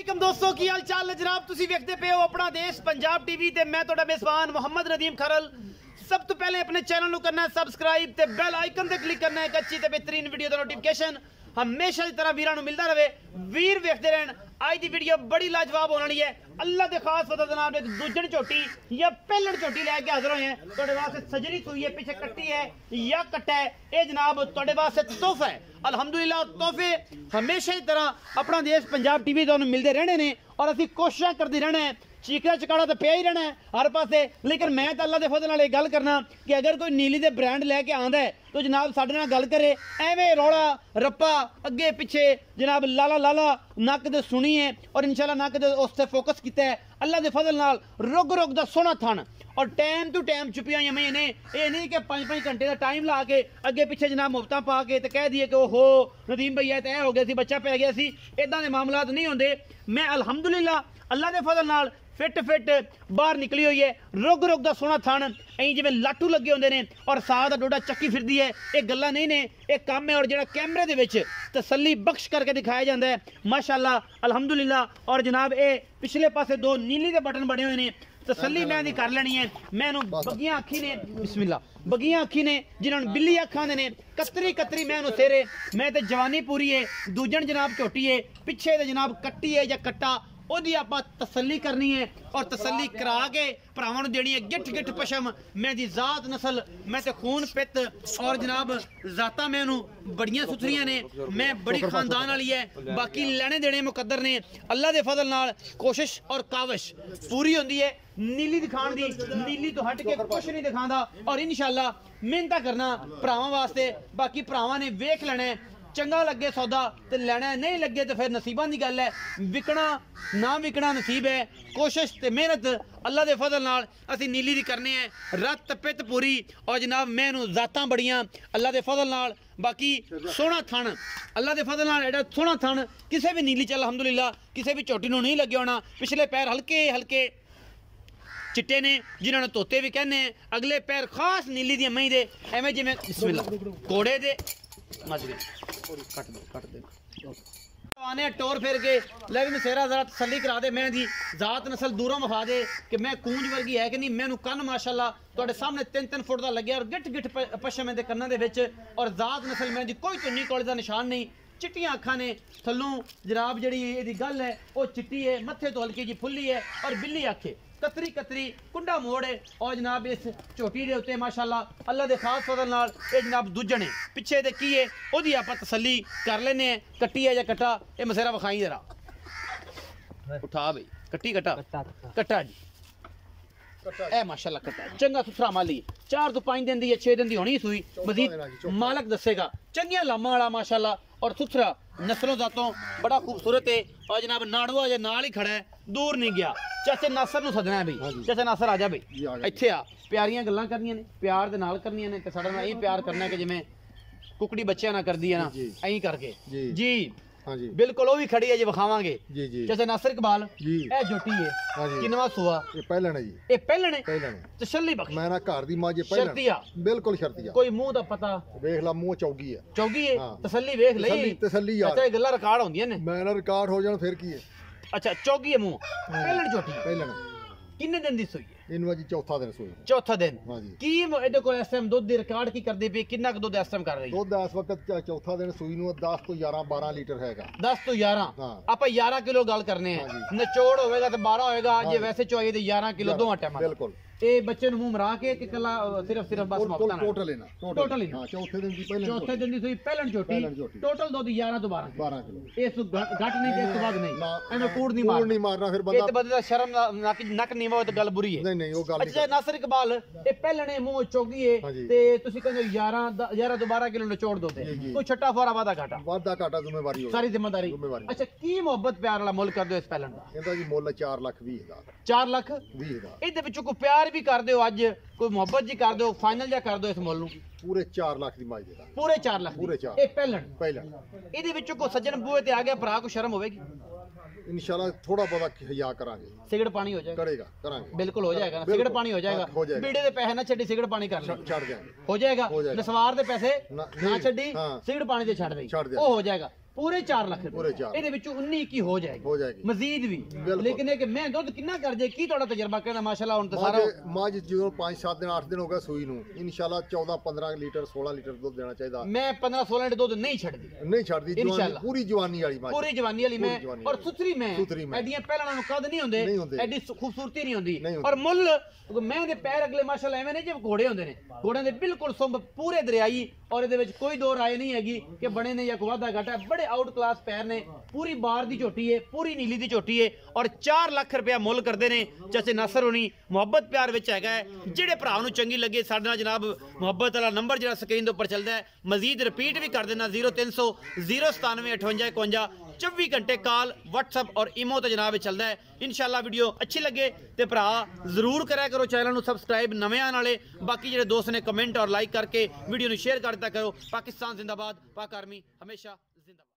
वालेकुम दोस्तों की हाल चाल है जनाब तुसी वेखदे पे हो अपना देश पंजाब टीवी ते मैं तोड़ा मेजबान मोहम्मद नदीम खरल। सब तो पहले अपने चैनल को करना है सब्सक्राइब ते बेल आइकन ते क्लिक करना है एक अच्छी ते बेहतरीन वीडियो का नोटिफिकेशन हमेशा की तरह वीरां मिलता रहे। वीर वेखते रहन। आज की वीडियो बड़ी लाजवाब होने वाली है। अल्लाह के खास पता जनाब एक दूजन झोटी या पहलन झोटी लैके हाजिर हुए हैं। तुहाडे वास्ते सजरी सुई है पीछे कट्टी है या कट्टा है ये जनाब तुहाडे वास्ते तोहफा है। अल्हम्दुलिल्लाह तोहफे हमेशा की तरह अपना देश पंजाब टीवी तुहानूं मिलते रहने ने और असीं कोशिश करते रहना है। चीकड़ा चकाड़ा तो पिया ही रहना है हर पासे। लेकिन मैं तो अल्लाह के फजल नाल गल करना कि अगर कोई नीली दे ब्रांड लैके आंदा है तो जनाब साडे नाल गल करे। एवें रौला रप्पा अगे पिछे जनाब लाला लाला नक दे सुनी है और इंशाल्लाह नक दे उस ते फोकस किया है अल्लाह के फजल नाल। रुग रुग दा सोहना थन और टाइम टू टाइम चुपियां जमी ने। ये नहीं कि 5-5 घंटे का टाइम ला के अगे पिछे जनाब मुफ्तां पा के तो कह दिए कि ओहो नदीम भैया तो हो गया सी बच्चा पै गया सी। इदां दे मामलात नहीं होंदे। मैं अल्हम्दुलिल्लाह अल्लाह के फजल नाल फिट फिट बाहर निकली हुई है। रुग रुग दा सोहना थन ऐ जिवें लाटू लगे होंदे ने और साह दा डोडा चक्की फिरदी है। ये गल्लां नहीं ने ये काम है और जिहड़ा कैमरे दे विच तसल्ली बख्श करके दिखाया जाता है माशाअल्लाह अल्हम्दुलिल्लाह। और जनाब ये पिछले पासे दो नीली दे बटन बने हुए ने तसल्ली मैं दी कर लेनी है। मैनू बगियां अखी ने बिस्मिल्लाह बगियां अखी ने जिन्होंने बिल्ली अखां दे ने कतरी कतरी मैनू सेरे मैं तो जवानी पूरी है। दूजन जनाब झोटी है पिछे दे जनाब कट्टी है या कट्टा ओदी आपां तसल्ली करनी है और तसल्ली करा के भरावां नूं देनी है। गिठ गिठ पशम मैं दी जात नस्ल मैं ते खून पित और जनाब जाता मैनू बड़ियां सुथरियां ने। मैं बड़ी खानदान वाली है। बाकी लेने देने मुकद्दर ने अल्लाह दे फजल नाल। कोशिश और काविश पूरी होंदी है नीली दिखाण दी। नीली तो हट के कुछ नहीं दिखांदा और इंशाअल्लाह मेहनत करना भरावां वास्ते। बाकी भरावां ने वेख लेना है चंगा लगे सौदा तो लेना है नहीं लगे तो फिर नसीबां की गल है। विकना ना विकना नसीब है। कोशिश ते मेहनत अल्लाह के फजल नाल असीं नीली दी करने हैं। रत पित पूरी और जनाब मैनू जातां बड़ियां अल्लाह के फजल नाल। बाकी सोहना थन अल्लाह के फजल नाल एडा सोहना थन किसी भी नीली च अल्हम्दुलिल्लाह किसी भी झोटी नूं नहीं लगे होना। पिछले पैर हल्के हल्के चिट्टे ने जिन्होंने तोते भी कहने। अगले पैर खास नीली दी मई दे एवें जिवें बिस्मिल्लाह घोड़े दे मच गए कट दे आने टोर फिर के लेकिन सेरा जरा तसल्ली करा दे। मैं दी जात नस्ल दूरों विखा दे कि मैं कूंज वर्गी है कि नहीं। मैनू कन्न माशाअल्लाह तुहाडे सामने 3-3 फुट का लग्या और गिठ गिठ पशम दे कन्नां दे विच और जात नस्ल मैं दी कोई चुन्नी कोले दा निशान नहीं। चिट्टियां अखां ने थल्लों जनाब जिहड़ी इहदी गल है वो चिट्टी है मत्थे तो हल्की जी फुल्ली है और बिल्ली अख है कतरी कतरी कुंडा मोड़ है। और जनाब इस झोटी दे उत्ते माशाअल्लाह अल्लाह दे खास फजल नाल ये जनाब दूजन है पिछे दे की है ओदी आपां तसल्ली कर लेने हैं। कट्टी है या कट्टा ये मसेरा विखाई जरा उठा बई कट्टी कट्टा कट्टा जी ए माशाअल्लाह कट्टा चंगा सुथरा माली 4 तो 5 दिन दी 6 दिन दी होनी सुई मजीद मालक दसेगा। चंगिया लामा वाला माशाअल्लाह और सुथरा नस्लों जातों बड़ा खूबसूरत है। और जनाब नाड़वा जे नाल ही खड़ा है दूर नहीं गया। चाचे नासर नूं सदना है बई चाचे नासर आ जा बई इत्थे आ प्यारियां गल्लां करनियां ने प्यार दे नाल करनियां ने ते साडा नाल इह प्यार करना है कि जिवें कुकड़ी बच्चियां ना करदी है ना ऐं करके जी हाँ जी बिल्कुल वो भी खड़ी है जी विखावांगे जी जी। जैसे नासिर इकबाल जी ए झोटी है हाँ जी किनवा सुआ ये पहलन है जी ये पहलन है तसल्ली बख्श मैं ना घर दी मां जे पहलन शर्तिया बिल्कुल शर्तिया कोई मुंह दा पता देख ला मुंह चौगी है तसल्ली वेख लई तसल्ली यार अच्छा गल्ला रिकॉर्ड होंदियां ने मैं ना रिकॉर्ड हो जाण फिर की है। अच्छा चौगी है मुंह पहलन झोटी पहलन किन्ने दिन दी सुई है इनवा जी चौथा दिन सुई चौथा दिन हां जी की एडे को इस टाइम दूध दी रिकॉर्ड की करदी पे कितना क दूध इस टाइम कर रही है। दूध इस वक्त चौथा दिन सुई नु 10 तो 11 12 लीटर हैगा 10 तो 11 आप 11 किलो गल करने हैं निचोड़ होवेगा तो 12 होएगा जे वैसे चोई ते 11 किलो दो टाइम बिल्कुल ए बच्चे नु मुंह मरा के कि कला सिर्फ बस मौका टोटल लेना टोटल ही हां चौथे दिन दी पहलन झोटी टोटल दूध 11 तो 12 किलो इस घट नहीं इस बाद नहीं एने कूड़ नहीं मारना फिर बंदा इस बंदे दा शर्म नक नहीं हो तो गल बुरी है नहीं वो गल अच्छा नासिर इकबाल ए पहलने मुंह चौगी है ते तुसी कहंदे 11 तो 12 किलो निचोड़ दो ते कोई छट्टा फोरा वादा घाटा जिम्मेवारी हो सारी जिम्मेदारी अच्छा की मोहब्बत प्यार वाला मुल कर दो इस पहलन दा ਇਹਦਾ ਜੀ ਮੁੱਲ 4,20,000 4,20,000 ਇਹਦੇ ਵਿੱਚੋਂ ਕੋਈ ਪਿਆਰ भी कर दो अज कोई मोहब्बत जी कर दो फाइनल जा कर दो इस मुल पूरे 4 लाख दी माई देदा पूरे 4 लाख पूरे 4 ए पहलन ਇਹਦੇ ਵਿੱਚੋਂ को सज्जन बूहे ते आ गया भरा को शर्म होवेगी इंशाल्लाह थोड़ा बहुत हिया करांगे सिगड़ पानी हो जाएगा करेगा करांगे बिल्कुल हो जाएगा ना सिगड़ पानी हो जाएगा बीड़े दे पैसे ना छड्डी सिगड़ पानी कर ले छड़ जाएंगे हो जाएगा नसवार दे पैसे ना छड्डी सिगड़ पानी दे छड़ दे ओ हो जाएगा पूरे 4 लाख पूरे 4 ਇਹਦੇ ਵਿੱਚੋਂ 19 21 ਹੋ ਜਾਏਗੀ ਮਜ਼ੀਦ ਵੀ ਲੇਕਿਨ ਇਹ ਕਿ ਮੈਂ ਦੁੱਧ ਕਿੰਨਾ ਕਰ ਜੇ ਕੀ ਤੁਹਾਡਾ ਤਜਰਬਾ ਕਹਿੰਦਾ ਮਾਸ਼ਾਅੱਲਾ ਹੁਣ ਤਾਂ ਸਾਰਾ ਮਾਂ ਜਦੋਂ 5-7 ਦਿਨ 8 ਦਿਨ ਹੋ ਗਏ ਸੂਈ ਨੂੰ ਇਨਸ਼ਾਅੱਲਾ 14-15 ਲੀਟਰ 16 ਲੀਟਰ ਦੁੱਧ ਦੇਣਾ ਚਾਹੀਦਾ ਮੈਂ 15-16 ਲੀਟਰ ਦੁੱਧ ਨਹੀਂ ਛੱਡਦੀ ਜਵਾਨੀ ਪੂਰੀ ਜਵਾਨੀ ਵਾਲੀ ਮਾਂ ਪੂਰੀ ਜਵਾਨੀ ਵਾਲੀ ਮੈਂ ਔਰ ਸੁਥਰੀ ਮੈਂ ਐਡੀਆਂ ਪਹਿਲਾਂ ਨਾਲੋਂ ਕਦ ਨਹੀਂ ਹੁੰਦੇ ਐਡੀ ਖੂਬਸੂਰਤੀ ਨਹੀਂ ਹੁੰਦੀ ਔਰ ਮੁੱਲ ਮੈਂ ਦੇ ਪੈਰ ਅਗਲੇ ਮਾਸ਼ਾਅੱਲਾ ਐਵੇਂ ਨੇ ਜਿਵੇਂ ਘੋੜੇ ਹੁੰਦੇ ਨੇ ਘੋੜਿਆਂ ਦੇ ਬਿਲਕੁਲ ਸੁੰਬ ਪੂਰੇ ਦਰਿਆਈ ਔਰ ਇਹਦੇ ਵਿੱਚ ਕੋਈ ਦੋ ਰਾਏ ਨਹੀਂ ਹੈਗੀ ਕਿ ਬਣੇ ਨੇ ਜਾਂ ਵਾਧਾ ਘਾਟਾ ਬੜੇ ਆਊਟ ਕਲਾਸ ਪੈਰ ਨੇ पूरी बार दी झोटी है पूरी नीली दी झोटी है और 4 लाख रुपया मुल करते ने चाचे नासर होनी मुहब्बत प्यार विच हैगा जिहड़े भरा नूं चंगी लगे साडे नाल जनाब मुहब्बत वाला नंबर जिहड़ा स्क्रीन दे उपर चलदा है मजीद रिपीट भी कर देना 0300 097 58 52 24 घंटे कॉल व्हाट्सअप और ईमो तो जनाब चलता है। इंशाल्लाह वीडियो अच्छी लगे तो भरा जरूर करा करो चैनल को सबसक्राइब नवे आने वाले बाकी जो दोस्त ने कमेंट और लाइक करके वीडियो शेयर करता करो। पाकिस्तान जिंदाबाद, पाक आर्मी हमेशा